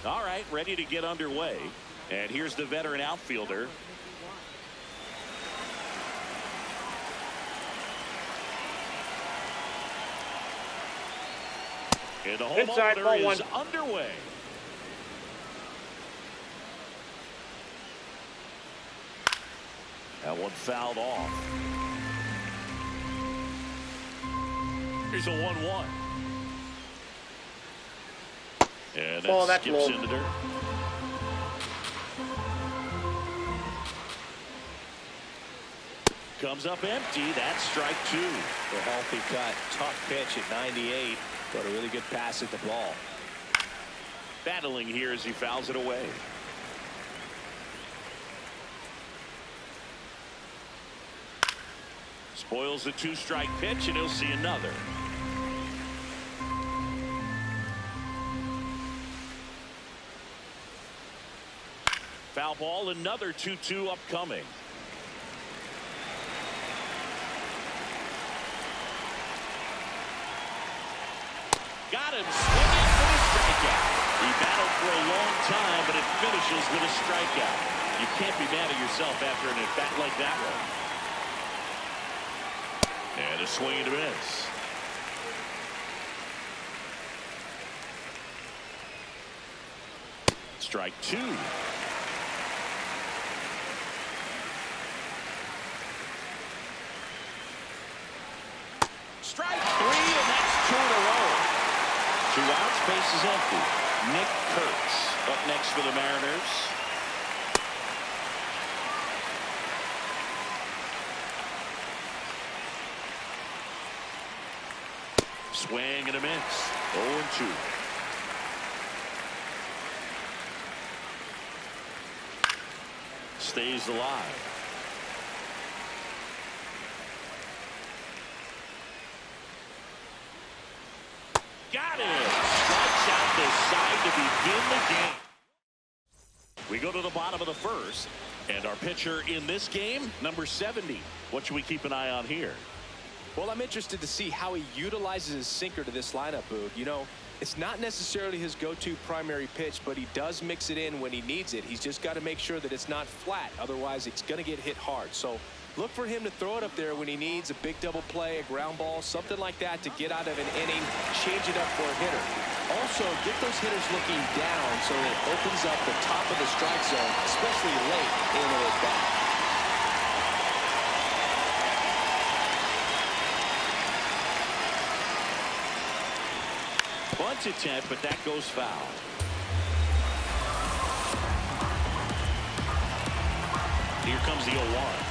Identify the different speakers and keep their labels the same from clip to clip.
Speaker 1: All right, ready to get underway. And here's the veteran outfielder. And the home
Speaker 2: Inside,
Speaker 1: opener
Speaker 2: ball
Speaker 1: is
Speaker 2: one.
Speaker 1: underway. That one fouled off. Here's a 1-1. And that skips into dirt. Comes up empty. That's strike two.
Speaker 3: A healthy cut. Tough pitch at 98, but a really good pass at the ball.
Speaker 1: Battling here as he fouls it away. Spoils the two-strike pitch, and he'll see another. Foul ball, another 2-2 upcoming. Got him swinging for the strikeout. He battled for a long time, but it finishes with a strikeout. You can't be mad at yourself after an at-bat like that one. And a swing and a miss. Strike two. Strike three, and that's two in a row. 2 outs, base is empty. Nick Kurtz up next for the Mariners. Swing and a miss. 0-2. Stays alive. Got it. Strikes out the side to begin the game. We go to the bottom of the first, and our pitcher in this game, number 70. What should we keep an eye on here?
Speaker 3: Well, I'm interested to see how he utilizes his sinker to this lineup, Boog. You know, it's not necessarily his go-to primary pitch, but he does mix it in when he needs it. He's just got to make sure that it's not flat. Otherwise, it's going to get hit hard. So look for him to throw it up there when he needs a big double play, a ground ball, something like that to get out of an inning, change it up for a hitter. Also, get those hitters looking down so that it opens up the top of the strike zone, especially late in an at-bat.
Speaker 1: Bunt attempt, but that goes foul. Here comes the 0-1.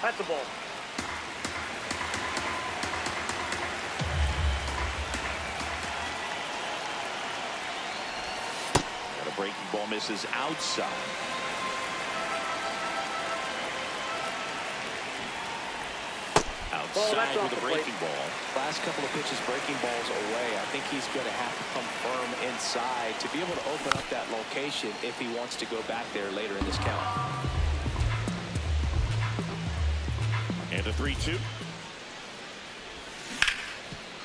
Speaker 2: That's the ball.
Speaker 1: And a breaking ball misses outside. Outside with a breaking ball.
Speaker 3: Last couple of pitches breaking balls away. I think he's going to have to come firm inside to be able to open up that location if he wants to go back there later in this count.
Speaker 1: And a 3-2.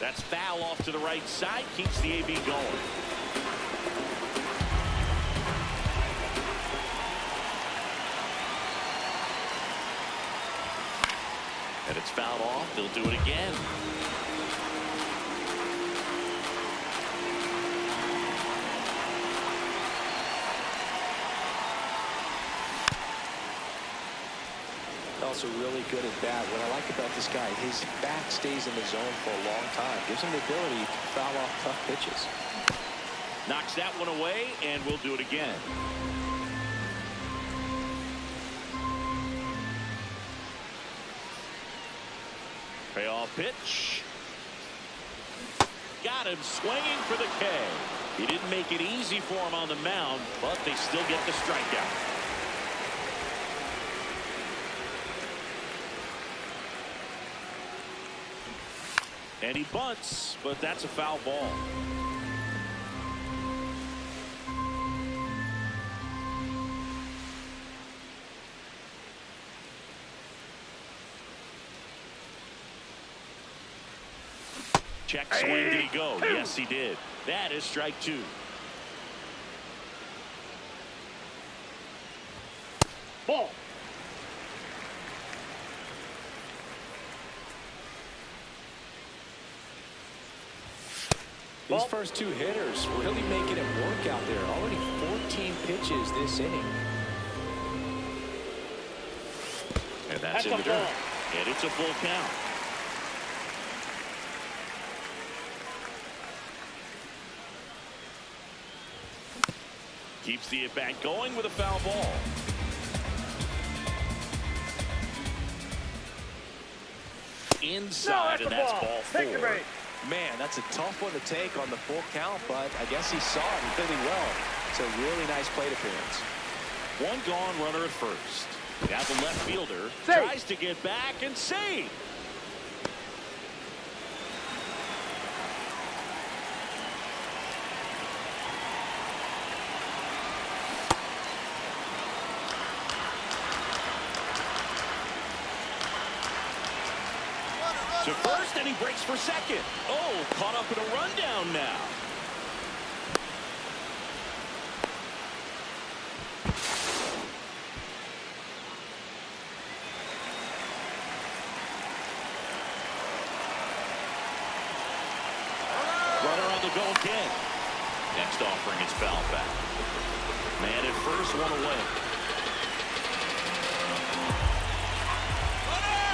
Speaker 1: That's foul off to the right side. Keeps the AB going. And it's fouled off. They'll do it again.
Speaker 3: Also really good at bat. What I like about this guy, his back stays in the zone for a long time. Gives him the ability to foul off tough pitches.
Speaker 1: Knocks that one away, and we'll do it again. Payoff pitch. Got him swinging for the K. He didn't make it easy for him on the mound, but they still get the strikeout. And he bunts, but that's a foul ball. Check swing, did he go? Yes, he did. That is strike two.
Speaker 2: Ball.
Speaker 3: These first two hitters really making it work out there. Already 14 pitches this inning.
Speaker 1: And that's in the dirt. And it's a full count. Keeps the at-bat going with a foul ball. Inside, and that's ball 4.
Speaker 3: Man, that's a tough one to take on the full count, but I guess he saw it really well. It's a really nice plate appearance.
Speaker 1: One gone runner at first. Now the left fielder tries to get back and save. To first, and he breaks for second. Oh, caught up in a rundown now. Runner on the go again. Next offering is foul back. Man at first, one away.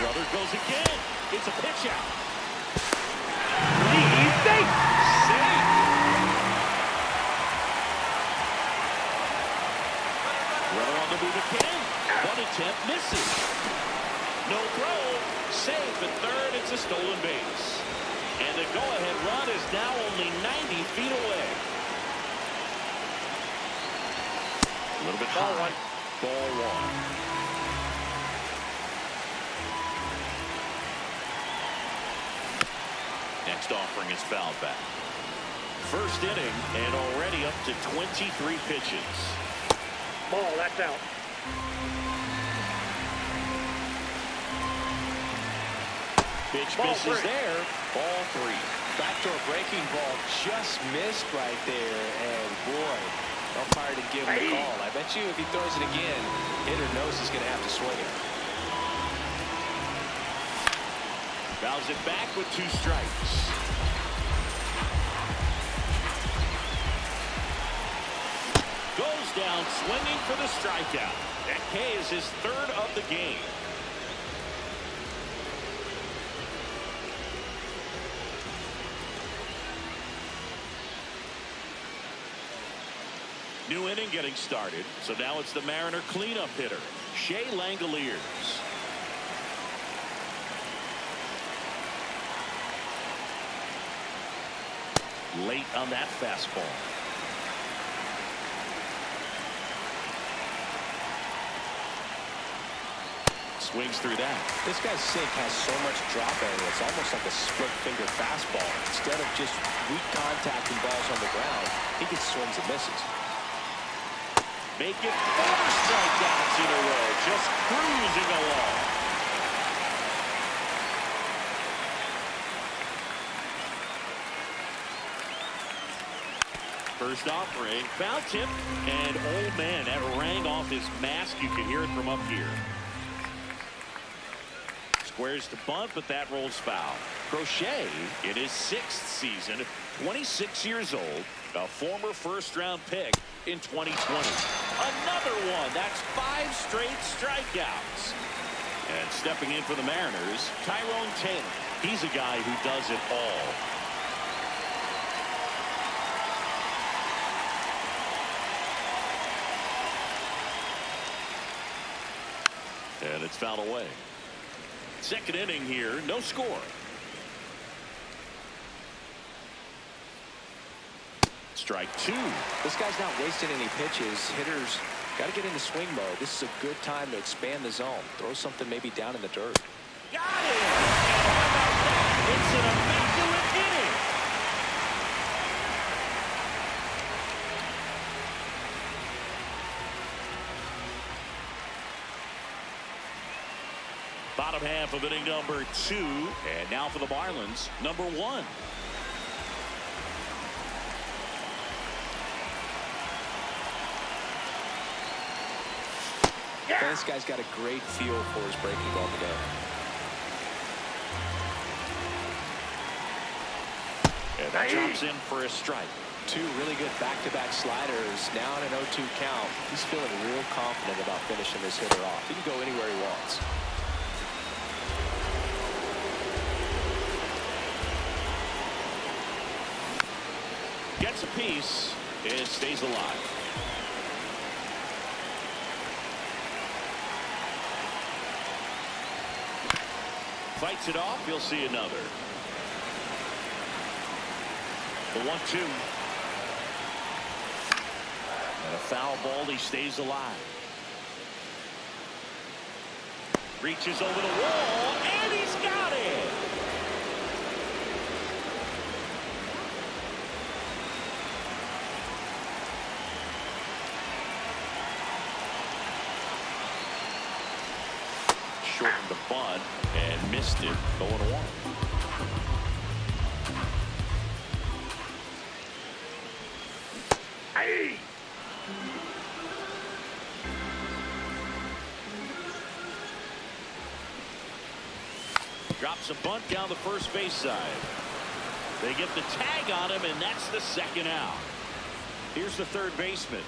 Speaker 1: Runner goes again. It's a pitch out.
Speaker 2: He's safe.
Speaker 1: Safe. Runner on the move again. One attempt misses. No throw. Safe at third. It's a stolen base. And the go-ahead run is now only 90 feet away. A little bit high. Ball 1. Next offering is fouled back. First inning and already up to 23 pitches.
Speaker 2: Ball, that's out.
Speaker 1: Pitch
Speaker 2: Ball
Speaker 1: misses
Speaker 2: 3.
Speaker 1: there. Ball 3.
Speaker 3: Backdoor breaking ball just missed right there, and boy, umpire didn't give him the call. I bet you if he throws it again, hitter knows he's going to have to swing it.
Speaker 1: Fouls it back with 2 strikes. Goes down swinging for the strikeout. That K is his 3rd of the game. New inning getting started. So now it's the Mariner cleanup hitter, Shea Langoliers. Late on that fastball. Swings through that.
Speaker 3: This guy's sink has so much drop area. It's almost like a split finger fastball. Instead of just weak contacting balls on the ground, he gets swings and misses.
Speaker 1: Make it 4 strikeouts in a row. Just cruising along. First offering, foul tip, and old man, that rang off his mask. You can hear it from up here. Squares to bunt, but that rolls foul. Crochet in his 6th season, 26 years old, a former first-round pick in 2020. Another one. That's 5 straight strikeouts. And stepping in for the Mariners, Tyrone Taylor. He's a guy who does it all. And it's fouled away. Second inning here, no score. Strike 2.
Speaker 3: This guy's not wasting any pitches. Hitters got to get into swing mode. This is a good time to expand the zone. Throw something maybe down in the dirt.
Speaker 1: Got it! And how about that? It's an immaculate inning. Bottom half of inning number 2. And now for the Marlins, number 1.
Speaker 3: This guy's got a great feel for his breaking ball today.
Speaker 1: And that drops in for a strike.
Speaker 3: Two really good back-to-back sliders. Now on an 0-2 count. He's feeling real confident about finishing this hitter off. He can go anywhere he wants.
Speaker 1: Gets a piece. It stays alive. Fights it off. He'll see another. The 1-2. And a foul ball. He stays alive. Reaches over the wall, and he's got it. Shortened the bunt and missed it. 0-1. Hey! Drops a bunt down the first base side. They get the tag on him, and that's the second out. Here's the third baseman.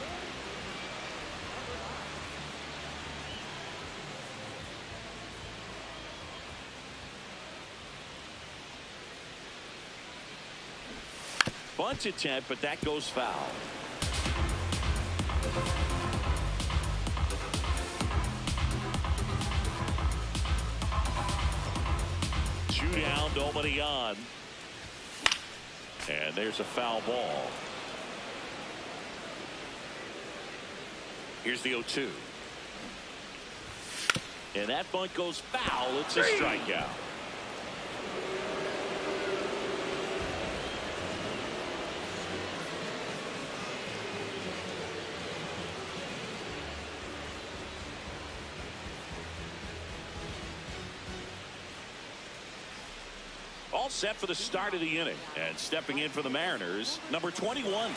Speaker 1: Bunt attempt, but that goes foul. Two down, nobody on. And there's a foul ball. Here's the 0-2. And that bunt goes foul. It's a strikeout. All set for the start of the inning. And stepping in for the Mariners, number 21.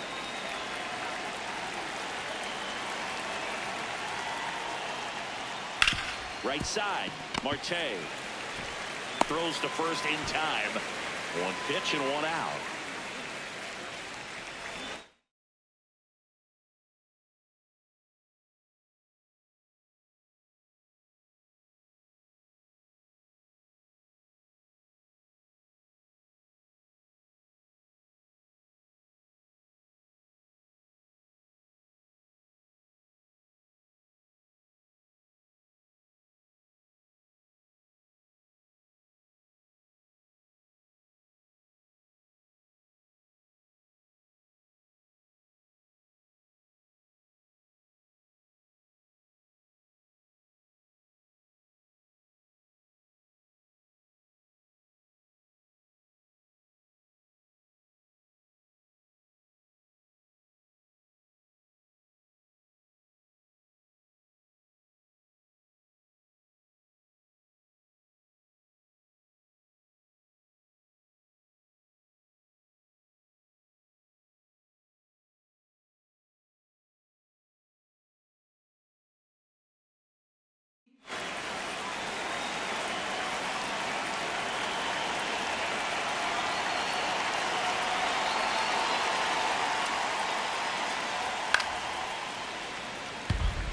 Speaker 1: Right side, Marte. Throws to first in time. One pitch and one out.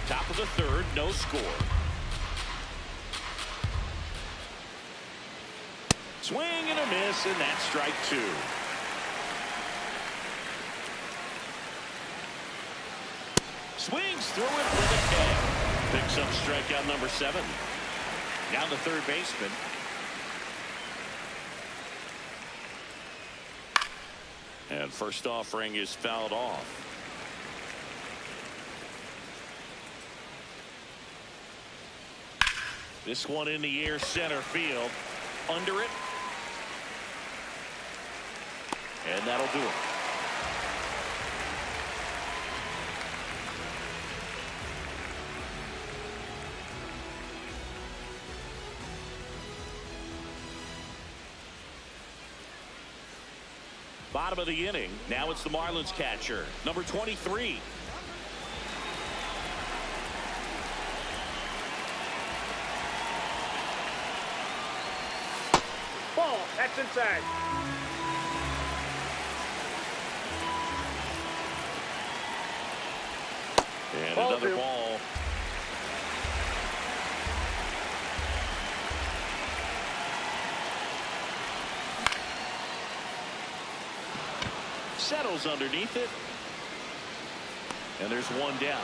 Speaker 1: Top of the third, no score. Swing and a miss, and that's strike two. Swings through it with a K. Picks up strikeout number 7. Down the third baseman. And first offering is fouled off. This one in the air, center field. Under it. And that'll do it. Bottom of the inning. Now it's the Marlins catcher, number 23.
Speaker 2: That's inside.
Speaker 1: And
Speaker 2: Ball
Speaker 1: another
Speaker 2: two.
Speaker 1: ball. Settles underneath it. And there's one down.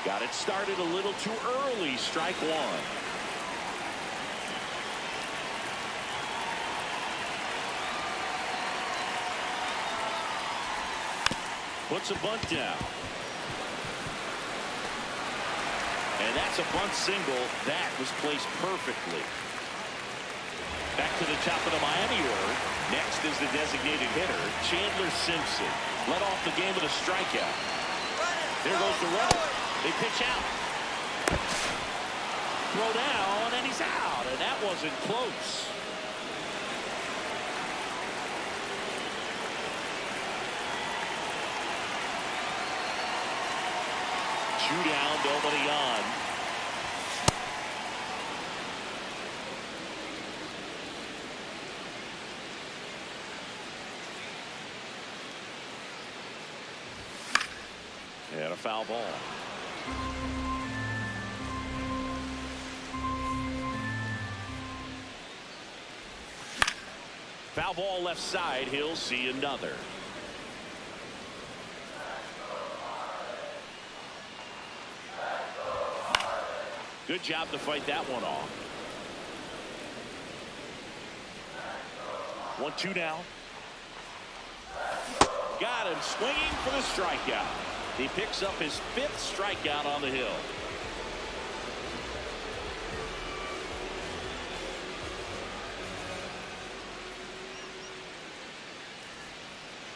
Speaker 1: Got it started a little too early. Strike one. Puts a bunt down. And that's a bunt single. That was placed perfectly. Back to the top of the Miami order. Next is the designated hitter, Chandler Simpson. Led off the game with a strikeout. There goes the runner. They pitch out. Throw down, and he's out. And that wasn't close. Two down, nobody on. And a foul ball. Foul ball left side. He'll see another. Good job to fight that one off. 1-2 now. Got him swinging for the strikeout. He picks up his 5th strikeout on the hill.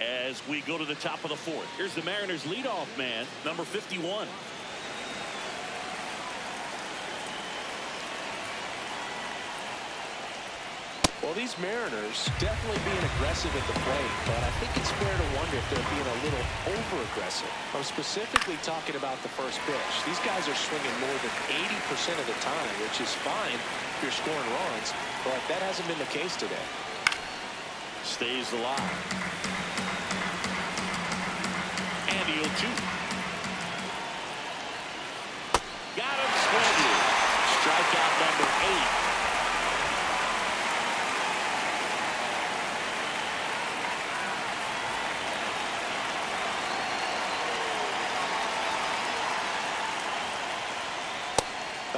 Speaker 1: As we go to the top of the 4th, here's the Mariners leadoff man, number 51.
Speaker 3: Well, these Mariners definitely being aggressive at the plate, but I think it's fair to wonder if they're being a little over-aggressive. I'm specifically talking about the first pitch. These guys are swinging more than 80% of the time, which is fine if you're scoring runs, but that hasn't been the case today.
Speaker 1: Stays alive. And the 0-2. Got him swinging. Strikeout number 8.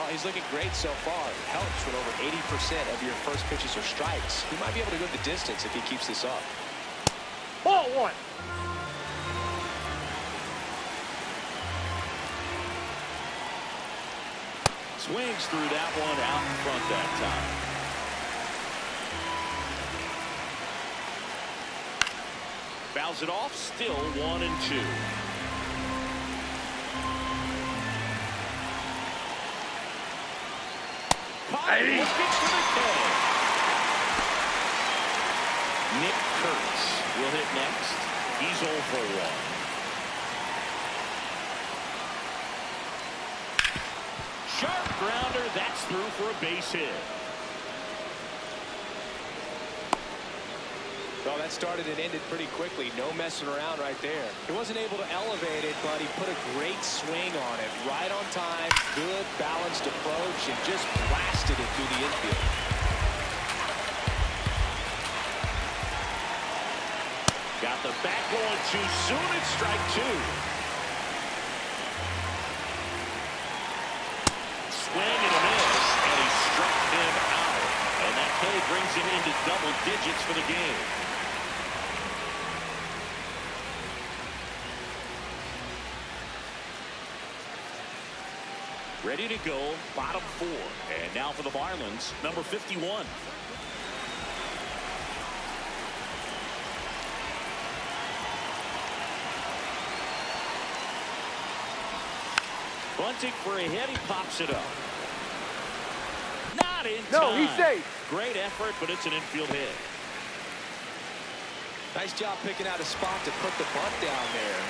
Speaker 3: He's looking great so far. It helps when over 80% of your first pitches are strikes. He might be able to go the distance if he keeps this up.
Speaker 2: Ball one.
Speaker 1: Swings through that one out in front that time. Fouls it off. Still 1-2. Looking for the K. Nick Kurtz will hit next. He's 0 for 1. Sharp grounder. That's through for a base hit.
Speaker 3: Well, that started and ended pretty quickly. No messing around right there. He wasn't able to elevate it, but he put a great swing on it. Right on time, good balanced approach, and just blasted it through the infield.
Speaker 1: Got the bat going too soon. It's strike 2. Swing and a miss, and he struck him out. And that K brings him into double digits for the game. Ready to go, bottom 4. And now for the Marlins, number 51. Bunting for a hit, he pops it up. Not not in time.
Speaker 2: No, he's safe.
Speaker 1: Great effort, but it's an infield hit.
Speaker 3: Nice job picking out a spot to put the bunt down there.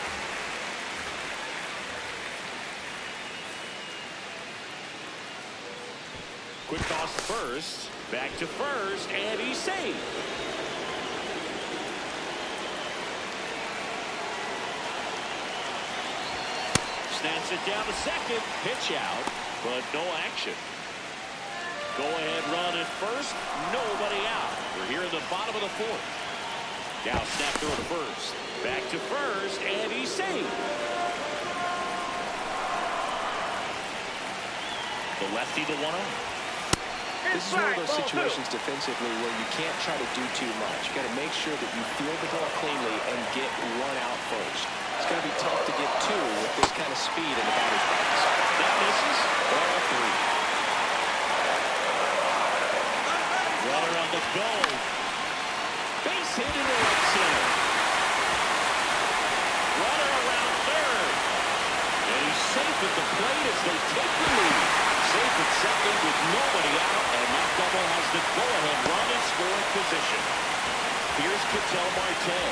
Speaker 1: Quick toss to first. Back to first, and he's safe. Snaps it down to second. Pitch out, but no action. Go ahead run at first. Nobody out. We're here in the bottom of the fourth. Now snap through to first. Back to first, and he's safe. The lefty, the 1-0.
Speaker 3: This is one of those situations defensively where you can't try to do too much. You got to make sure that you field the ball cleanly and get one out first. It's going to be tough to get two with this kind of speed in the batter's box.
Speaker 1: That misses. Ball 3. Runner on the go. Base hit into right center. Runner around third. And he's safe at the plate as they take the lead. Safe at second with nobody out, and that double has the go-ahead run in scoring position. Here's Ketel Marte.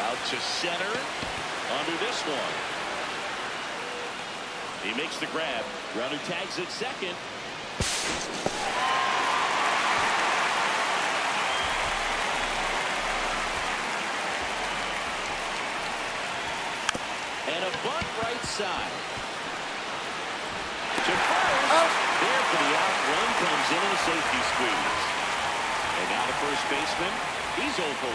Speaker 1: Out to center. Under this one. He makes the grab. Runner tags at second. And a bunt right side. To first. There for the out. Run comes in and a safety squeeze. And now the first baseman. He's 0 for 1.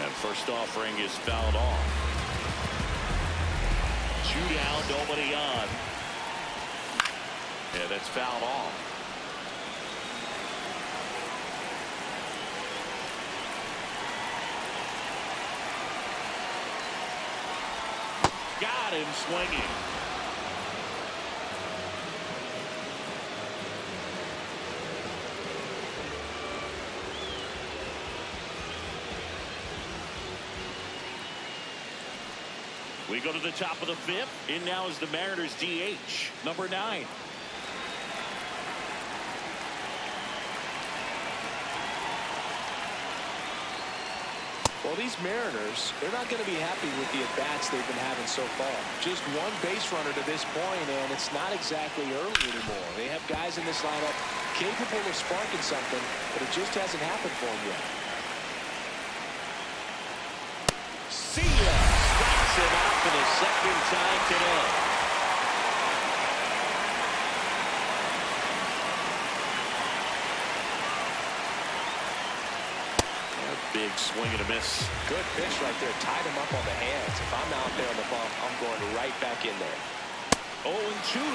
Speaker 1: And first offering is fouled off. 2 down, nobody on. Yeah, that's fouled off. Got him swinging. We go to the top of the 5th. In now is the Mariners DH, number 9.
Speaker 3: Well, these Mariners, they're not going to be happy with the at-bats they've been having so far. Just one base runner to this point, and it's not exactly early anymore. They have guys in this lineup capable of sparking something, but it just hasn't happened for them yet.
Speaker 1: See ya! Strikes him out for the second time today. Big swing and a miss.
Speaker 3: Good pitch right there. Tied him up on the hands. If I'm out there on the bump, I'm going right back in there.
Speaker 1: 0-2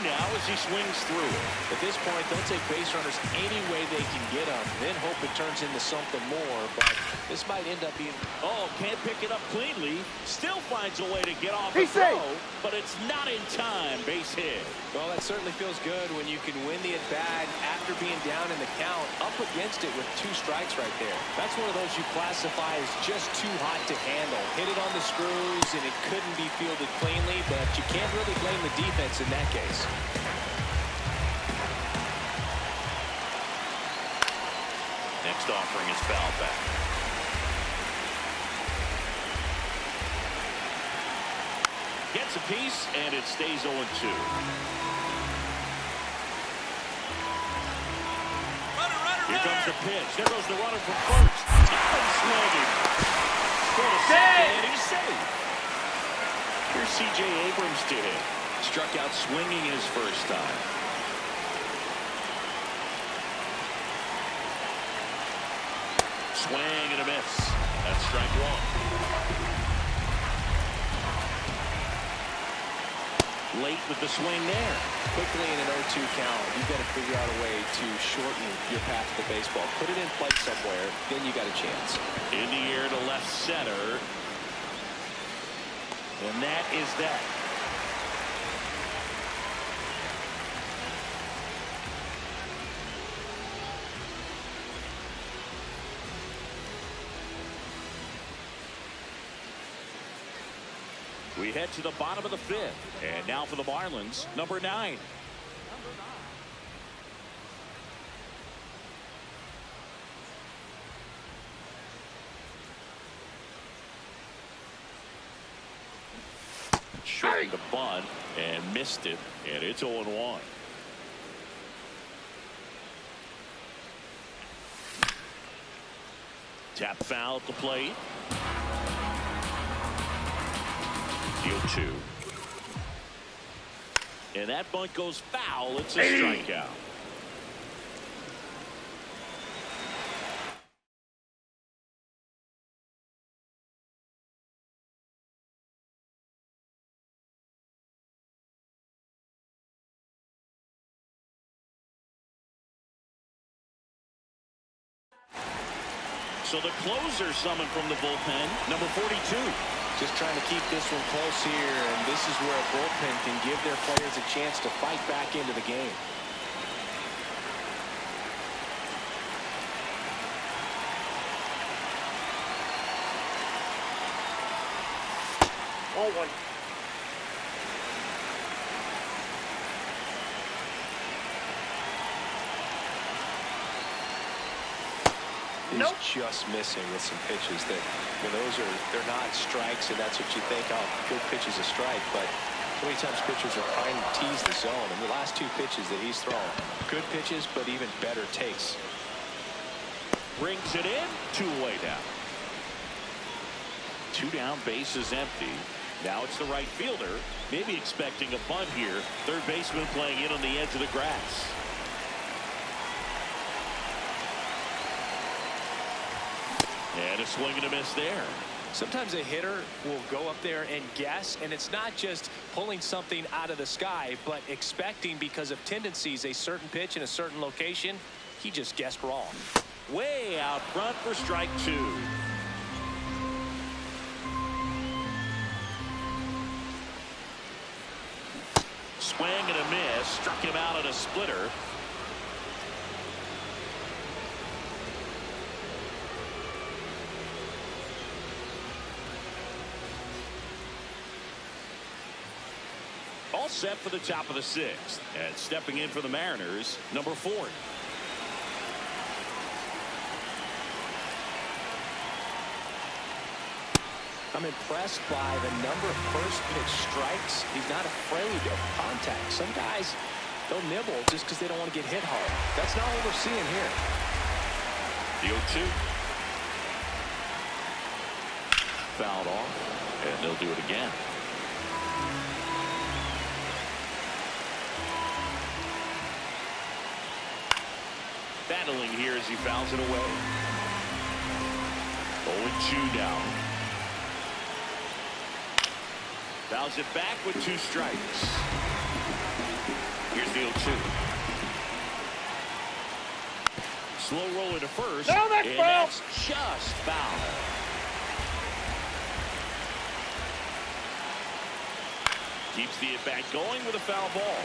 Speaker 1: now as he swings through it.
Speaker 3: At this point, they'll take base runners any way they can get them, then hope it turns into something more, but this might end up being...
Speaker 1: Oh, can't pick it up cleanly. Still finds a way to get off
Speaker 2: He's
Speaker 1: the throw,
Speaker 2: safe.
Speaker 1: but it's not in time. Base hit.
Speaker 3: Well, that certainly feels good when you can win the at-bat after being down in the count, up against it with 2 strikes right there. That's one of those you classify as just too hot to handle. Hit it on the screws, and it couldn't be fielded cleanly, but you can't really blame the defense in that case.
Speaker 1: Next offering is fouled back. Gets a piece, and it stays 0-2. Here comes the pitch. There goes the runner from first. Allen swinging. Go to second, and he's safe. Here's C.J. Abrams to hit. Struck out swinging his first time. Swing and a miss. That's strike 1. Late with the swing there.
Speaker 3: Quickly in an 0-2 count, you've got to figure out a way to shorten your path to the baseball. Put it in play somewhere, then you got a chance.
Speaker 1: In the air to left center. And that is that. We head to the bottom of the fifth. And now for the Marlins, number 9. Short the bunt and missed it, and it's 0-1. Tap foul at the plate. Deal 2. And that bunt goes foul. It's a strikeout. So the closer summoned from the bullpen, number 42.
Speaker 3: Just trying to keep this one close here, and this is where a bullpen can give their players a chance to fight back into the game.
Speaker 2: Oh, 1.
Speaker 3: Nope. Just missing with some pitches that, they're not strikes, and that's what you think, oh, good pitch is a strike, but so many times pitchers are trying to tease the zone, and the last 2 pitches that he's thrown, good pitches, but even better takes.
Speaker 1: Brings it in, 2 away down. 2 down, base is empty. Now it's the right fielder, maybe expecting a bunt here. Third baseman playing in on the edge of the grass. And a swing and a miss there.
Speaker 3: Sometimes a hitter will go up there and guess, and it's not just pulling something out of the sky, but expecting, because of tendencies, a certain pitch in a certain location. He just guessed wrong.
Speaker 1: Way out front for strike 2. Swing and a miss. Struck him out at a splitter. All set for the top of the 6th. And stepping in for the Mariners, number 4.
Speaker 3: I'm impressed by the number of first pitch strikes. He's not afraid of contact. Some guys, they'll nibble just because they don't want to get hit hard. That's not what we're seeing here.
Speaker 1: The 0-2. Fouled off, and they'll do it again. Battling here as he fouls it away. 0-2 down. Fouls it back with 2 strikes. Here's the 0-2. Slow roll into first.
Speaker 2: No, that's
Speaker 1: and
Speaker 2: foul.
Speaker 1: that's just foul. Keeps the at-bat going with a foul ball.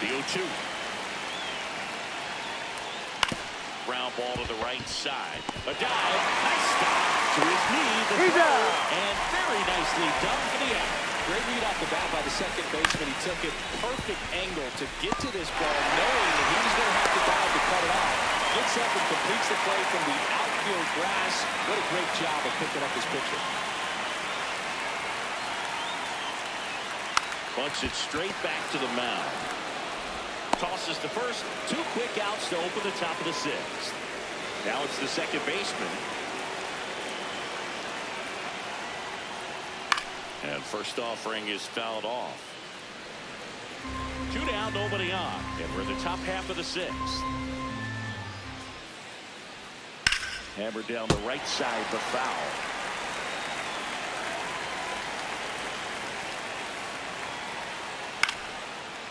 Speaker 1: The 0-2. Ground ball to the right side. A dive. Nice stop to his knee. The throw. And very nicely done for the out.
Speaker 3: Great read off the bat by the second baseman. He took it perfect angle to get to this ball, knowing that he was going to have to dive to cut it off. Gets up and completes the play from the outfield grass. What a great job of picking up his pitcher.
Speaker 1: Bunts it straight back to the mound. Tosses to first. 2 quick outs to open the top of the 6th. Now it's the second baseman. And first offering is fouled off. 2 down, nobody on. And we're in the top half of the 6th. Hammered down the right side, but foul.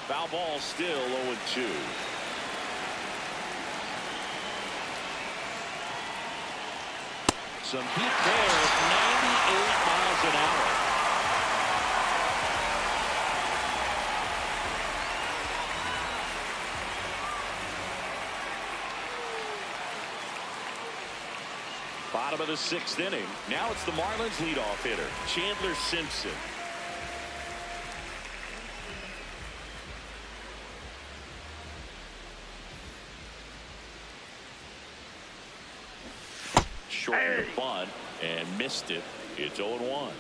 Speaker 1: Foul ball still 0-2. Some heat there at 98 miles an hour. Bottom of the 6th inning. Now it's the Marlins leadoff hitter, Chandler Simpson. Shortened the bunt and missed it. It's 0-1.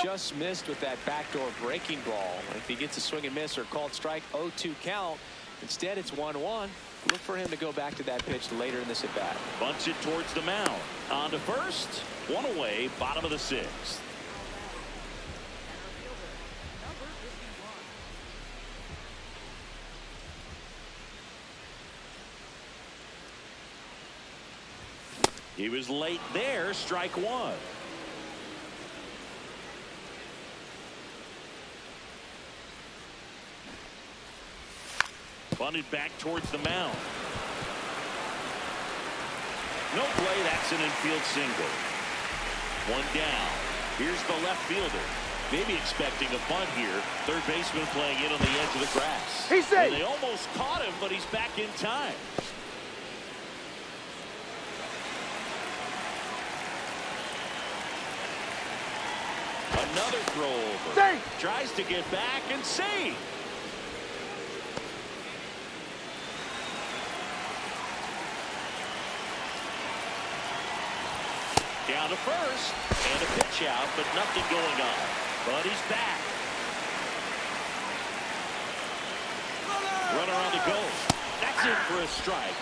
Speaker 3: Just missed with that backdoor breaking ball. If he gets a swing and miss or called strike, 0-2 count. Instead, it's 1-1. Look for him to go back to that pitch later in this at bat.
Speaker 1: Bunts it towards the mound. On to first. One away. Bottom of the 6th. He was late there. Strike one. Bunted back towards the mound. No play. That's an infield single. One down. Here's the left fielder. Maybe expecting a bunt here. Third baseman playing in on the edge of the grass.
Speaker 2: He's safe.
Speaker 1: And they almost caught him, but he's back in time. Another throw over.
Speaker 2: Safe. Tries
Speaker 1: to get back and save. Down to first, and a pitch out, but nothing going on. But he's back. Runner on the go. That's it for a strike.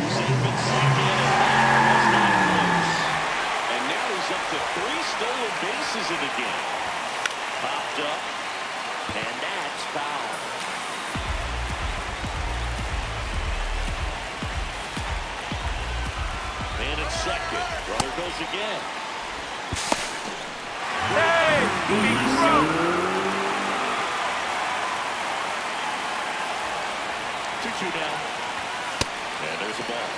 Speaker 1: Safe and second, and that was not close. And now he's up to 3 stolen bases in the game. Popped up, and that's foul. And it's second. Runner goes again.
Speaker 2: Hey! Big throw!
Speaker 1: 2-2 now. And there's a ball.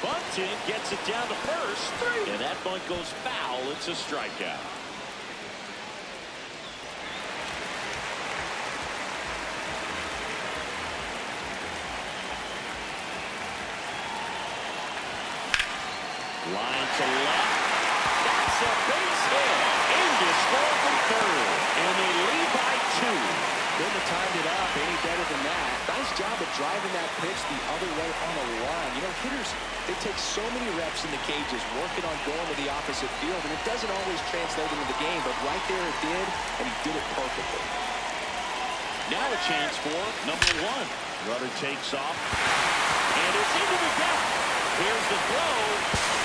Speaker 1: Bunting gets it down to first. And that bunt goes foul. It's a strikeout. Line to left. That's a base hit. India score from third. And they lead by 2.
Speaker 3: Couldn't have timed it up any better than that. Nice job of driving that pitch the other way on the line. You know, hitters, they take so many reps in the cages working on going to the opposite field, and it doesn't always translate into the game, but right there it did, and he did it perfectly.
Speaker 1: Now a chance for number 1. Runner takes off, and it's into the gap. Here's the throw,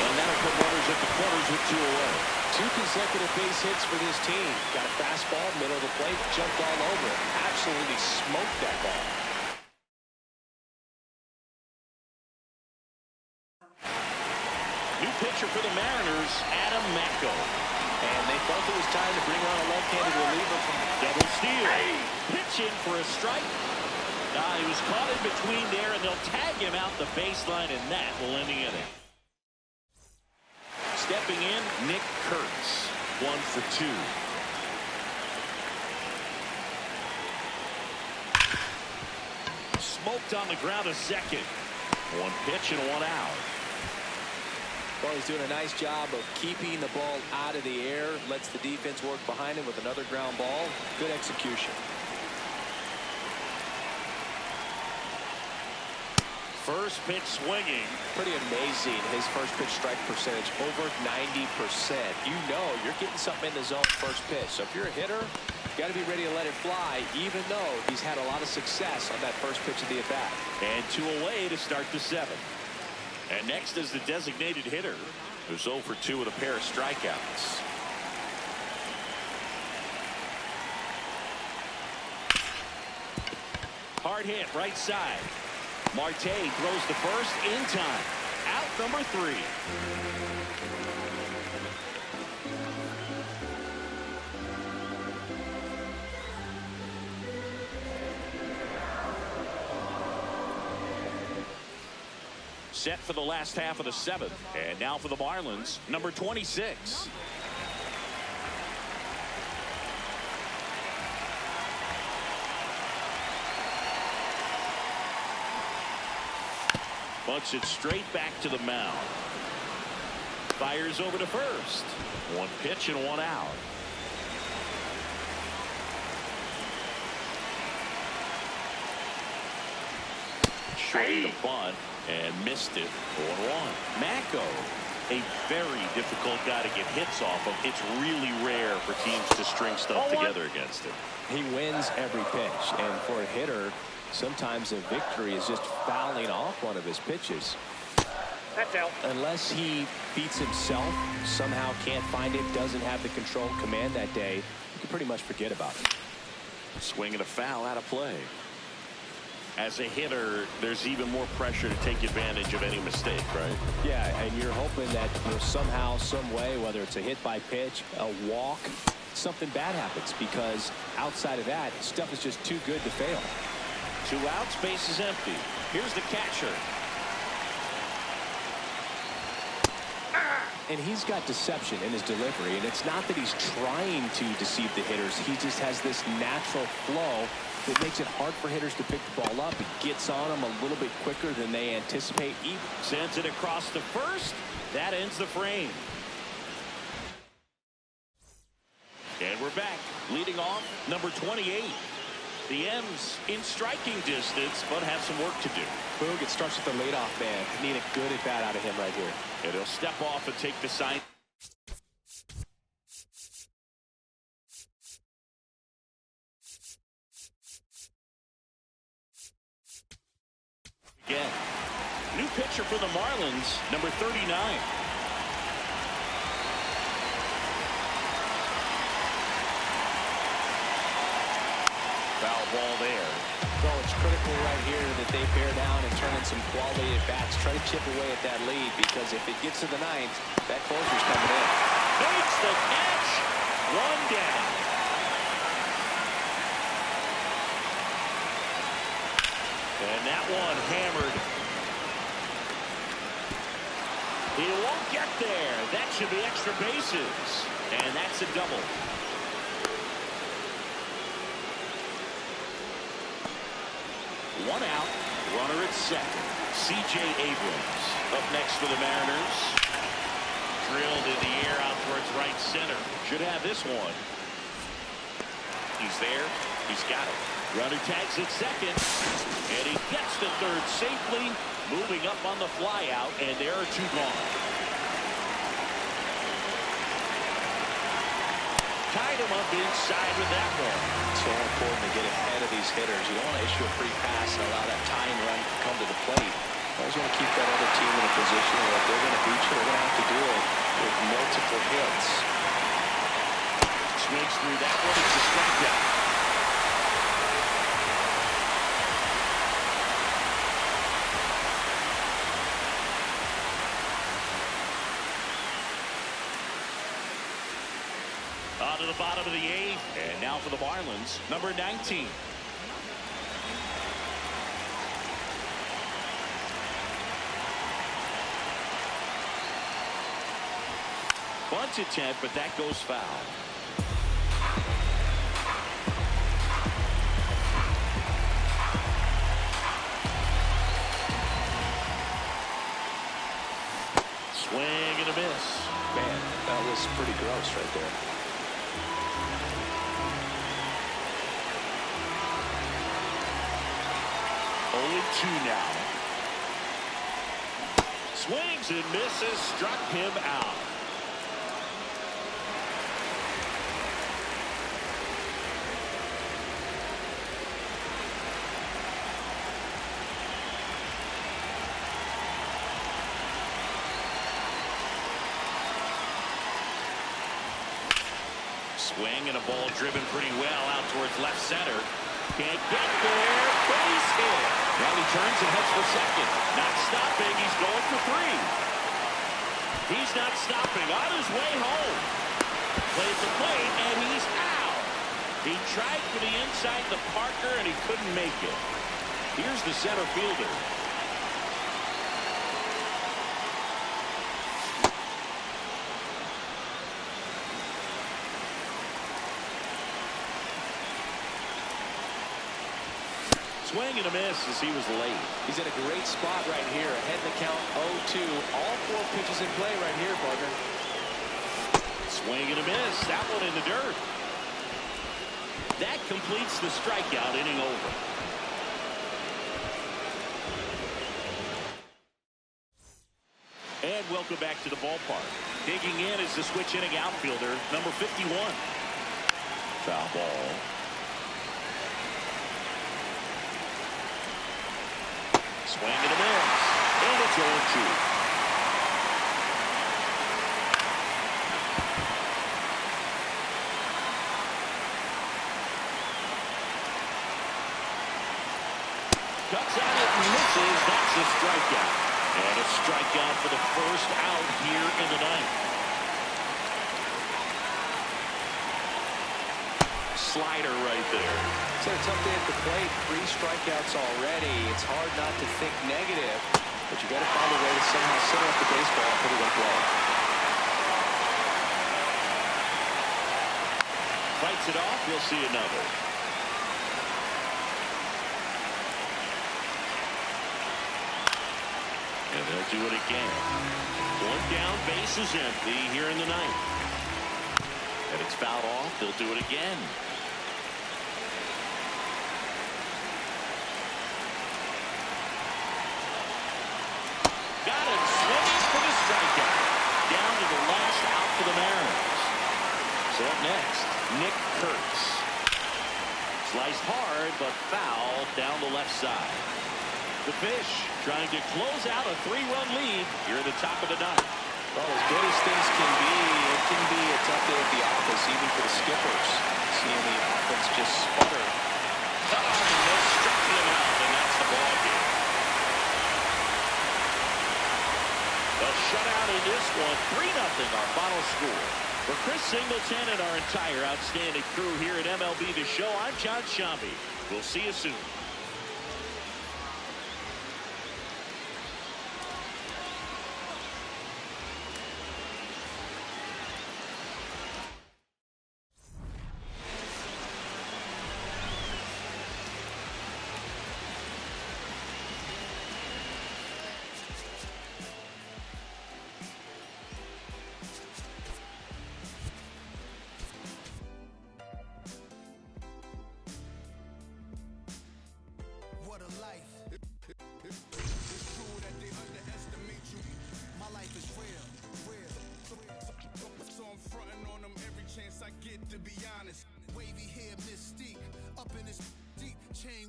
Speaker 1: and that'll put runners at the corners with 2 away.
Speaker 3: 2 consecutive base hits for this team. Got a fastball, middle of the plate, jumped all over it. Absolutely smoked that ball.
Speaker 1: New pitcher for the Mariners, Adam Macko.
Speaker 3: And they felt it was time to bring on a left-handed reliever from
Speaker 1: double steal. Pitching for a strike. He was caught in between there, and they'll tag him out the baseline, and that will end the inning. Stepping in, Nick Kurtz, 1 for 2. Smoked on the ground a second. 1 pitch and 1 out.
Speaker 3: Well, he's doing a nice job of keeping the ball out of the air. Lets the defense work behind him with another ground ball. Good execution.
Speaker 1: First pitch swinging.
Speaker 3: Pretty amazing, his first pitch strike percentage, over 90%. You know you're getting something in the zone first pitch. So if you're a hitter, you got to be ready to let it fly, even though he's had a lot of success on that first pitch of the at-bat.
Speaker 1: And 2 away to start the 7th. And next is the designated hitter, who's 0 for 2 with a pair of strikeouts. Hard hit, right side. Marte throws the first in time. Out number 3. set for the last half of the seventh. And now for the Marlins, number 26. Bunts it straight back to the mound. Fires over to first. One pitch and one out. Short to bunt and missed it. 1-1. Mako, a very difficult guy to get hits off of. It's really rare for teams to string stuff together against him.
Speaker 3: He wins every pitch, and for a hitter, sometimes a victory is just fouling off one of his pitches.
Speaker 2: That's out.
Speaker 3: Unless he beats himself, somehow can't find it, doesn't have the control command that day, you can pretty much forget about it.
Speaker 1: Swing and a foul out of play. As a hitter, there's even more pressure to take advantage of any mistake, right?
Speaker 3: Yeah, and you're hoping that somehow, some way, whether it's a hit by pitch, a walk, something bad happens, because outside of that, stuff is just too good to fail.
Speaker 1: 2 outs, base is empty. Here's the catcher.
Speaker 3: And he's got deception in his delivery, and it's not that he's trying to deceive the hitters. He just has this natural flow that makes it hard for hitters to pick the ball up. It gets on them a little bit quicker than they anticipate.
Speaker 1: Sends it across to first. That ends the frame. And we're back. Leading off, number 28. The M's in striking distance, but have some work to do.
Speaker 3: Boog, it starts with the leadoff man. Need a good at bat out of him right here.
Speaker 1: And he'll step off and take the sign. Again. New pitcher for the Marlins, number 39. Foul ball there.
Speaker 3: So it's critical right here that they bear down and turn in some quality at bats. Try to chip away at that lead, because if it gets to the ninth, that closer's coming in.
Speaker 1: Makes the catch. One down. And that one hammered. He won't get there. That should be extra bases. And that's a double. One out, runner at second. C.J. Abrams up next for the Mariners. Drilled in the air out towards right center. Should have this one. He's there. He's got it. Runner tags at second. And he gets to third safely. Moving up on the fly out. And there are 2 gone. Tied him up inside with that one.
Speaker 3: So important to get ahead of these hitters. You don't want to issue a free pass and allow that tying run to come to the plate. You always want to keep that other team in a position where if they're going to beat you, they're going to have to do it with multiple hits.
Speaker 1: Swings through that one. It's a strikeout. On to the bottom of the 8th. And now for the Marlins, number 19. Bunt attempt, but that goes foul. Swing and a miss.
Speaker 3: Man, that was pretty gross right there.
Speaker 1: Only 2 now. Swings and misses, struck him out. Swing and a ball driven pretty well out towards left center. Can't get there. Base hit. Now he turns and heads for second. Not stopping. He's going for 3. He's not stopping. On his way home. Plays the plate, and he's out. He tried for the inside to Parker, and he couldn't make it. Here's the center fielder. swing and a miss as he was late.
Speaker 3: He's in a great spot right here. Ahead in the count 0-2. All 4 pitches in play right here, partner.
Speaker 1: Swing and a miss. That one in the dirt. That completes the strikeout inning over. And welcome back to the ballpark. Digging in is the switch inning outfielder, number 51. Foul ball. Swing and a miss. And it's 0-2. Cuts at it and misses. That's a strikeout. And a strikeout for the first out here in the ninth. Slider right there.
Speaker 3: It's a tough day at the plate. 3 strikeouts already. It's hard not to think negative, but you got to find a way to somehow set up the baseball and put it in play.
Speaker 1: Fights it off. We'll see another. And they'll do it again. 1 down, base is empty here in the ninth. And it's fouled off. They'll do it again. Got him swinging for the strikeout. Down to the last out for the Mariners. So up next, Nick Kurtz. Sliced hard, but foul down the left side. The Fish trying to close out a 3-run lead here at the top of the ninth.
Speaker 3: Well, as good as things can be, it can be a tough day at the office, even for the skippers. Seeing the offense just sputter.
Speaker 1: And they struck him out, and that's the ball game. A shutout in this one, 3-0 our final score. For Chris Singleton and our entire outstanding crew here at MLB The Show, I'm John Shambi. We'll see you soon.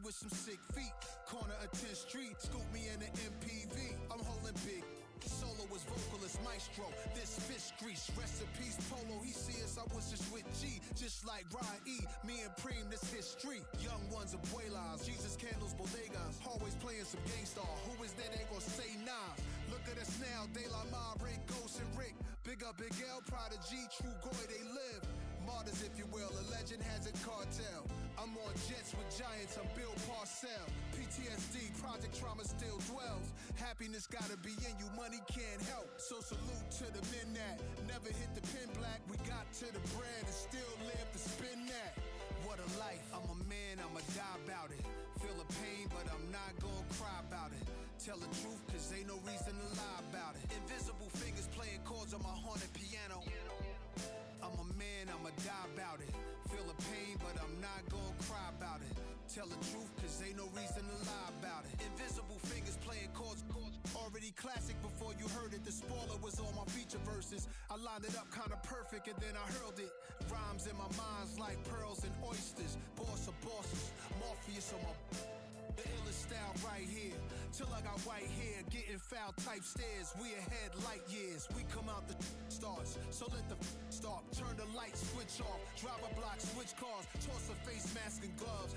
Speaker 4: With some sick feet, corner of 10th Street, scoop me in the MPV. I'm holding big. Solo was vocalist maestro. This fish grease, rest in peace, Polo. He see us, I was just with G, just like Ryan E. Me and Preem, this history. Young ones, abuelas, Jesus candles, bodegas. Always playing some gangsta. Who is there? They gon' say nah. Look at us now, De La Mar, Ray, Ghost, and Rick. Big up, Big L, Prodigy, True Goy, they live. Martyrs, if you will, a legend has a cartel. I'm on jets with giants, I'm Bill Parcell. PTSD, project trauma still dwells. Happiness gotta be in you, money can't help. So salute to the men that never hit the pin black. We got to the bread and still live to spin that. What a life, I'm a man, I'ma die about it. Feel the pain, but I'm not gonna cry about it. Tell the truth, cause ain't no reason to lie about it. Invisible fingers playing chords on my haunted piano. I'm a man, I'ma die about it. Feel the pain, but I'm not gonna cry about it. Tell the truth, cause ain't no reason to lie about it. Invisible fingers playing chords. Already classic before you heard it. The spoiler was on my feature verses. I lined it up kinda perfect and then I hurled it. Rhymes in my mind's like pearls and oysters. Boss of bosses, Morpheus on my... The illest style right here. Till I got white hair, getting foul type stares. We ahead light years. We come out the starts. So let the start. Turn the light switch off. Drive a block, switch cars. Toss a face mask and gloves.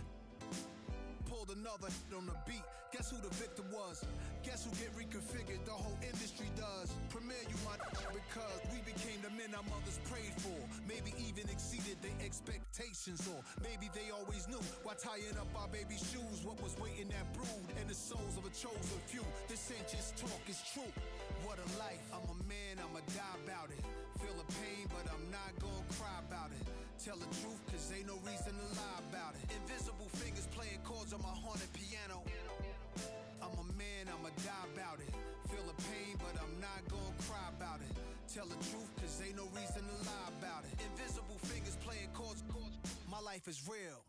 Speaker 4: Pulled another on the beat. Guess who the victim was? Guess who get reconfigured? The whole industry does. Premiere you my because we became the men our mothers prayed for. Maybe even exceeded their expectations, or maybe they always knew why tying up our baby shoes. What was waiting that brood and the souls of a chosen few. This ain't just talk, it's true. What a life. I'm a man, I'ma die about it. Feel the pain, but I'm not gonna cry about it. Tell the truth, cause ain't no reason to lie about it. Invisible fingers playing chords on my haunted piano. tell the truth, cause ain't no reason to lie about it. Invisible fingers playing chords. My life is real.